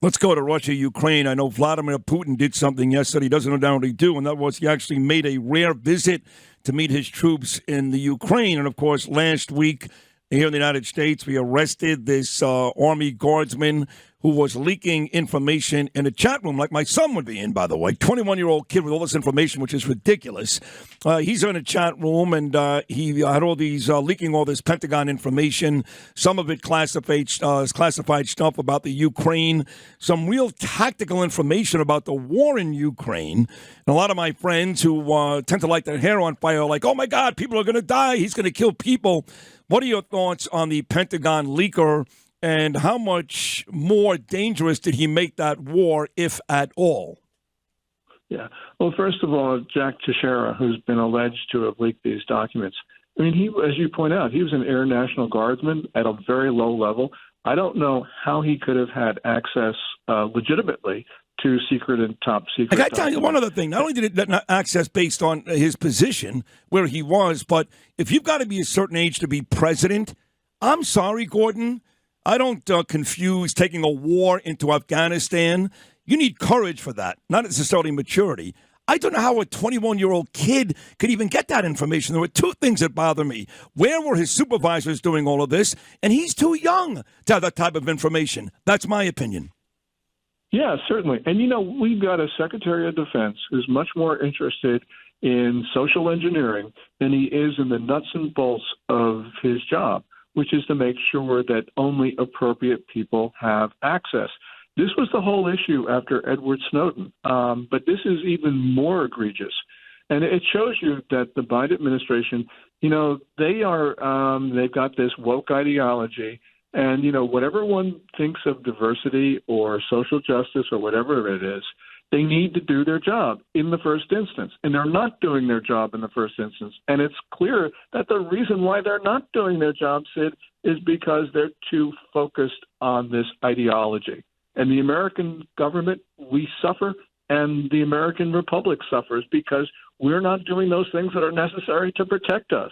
Let's go to Russia, Ukraine. I know Vladimir Putin did something yesterday he doesn't ordinarily do, and that was he actually made a rare visit to meet his troops in the Ukraine. And, of course, last week here in the United States, we arrested this Army Guardsman who was leaking information in a chat room like my son would be in, by the way. 21-year-old kid with all this information, which is ridiculous. He's in a chat room, and he had all these leaking all this Pentagon information, some of it classified stuff about the Ukraine, some real tactical information about the war in Ukraine. And a lot of my friends who tend to light their hair on fire are like, oh, my God, people are going to die. He's going to kill people. What are your thoughts on the Pentagon leaker? And how much more dangerous did he make that war, if at all? Yeah. Well, first of all, Jack Teixeira, who's been alleged to have leaked these documents, I mean, he, as you point out, he was an Air National Guardsman at a very low level. I don't know how he could have had access legitimately to secret and top secret. I got to tell you one other thing. Not only did it not access based on his position, where he was, but if you've got to be a certain age to be president, I'm sorry, Gordon, I don't confuse taking a war into Afghanistan. You need courage for that, not necessarily maturity. I don't know how a 21-year-old kid could even get that information. There were two things that bother me. Where were his supervisors doing all of this? And he's too young to have that type of information. That's my opinion. Yeah, certainly. And, we've got a Secretary of Defense who's much more interested in social engineering than he is in the nuts and bolts of his job, which is to make sure that only appropriate people have access. This was the whole issue after Edward Snowden, but this is even more egregious. And it shows you that the Biden administration, they've got this woke ideology. And, whatever one thinks of diversity or social justice or whatever it is, they need to do their job in the first instance. And they're not doing their job in the first instance. And it's clear that the reason why they're not doing their job, Sid, is because they're too focused on this ideology. And the American government, we suffer, and the American Republic suffers because we're not doing those things that are necessary to protect us.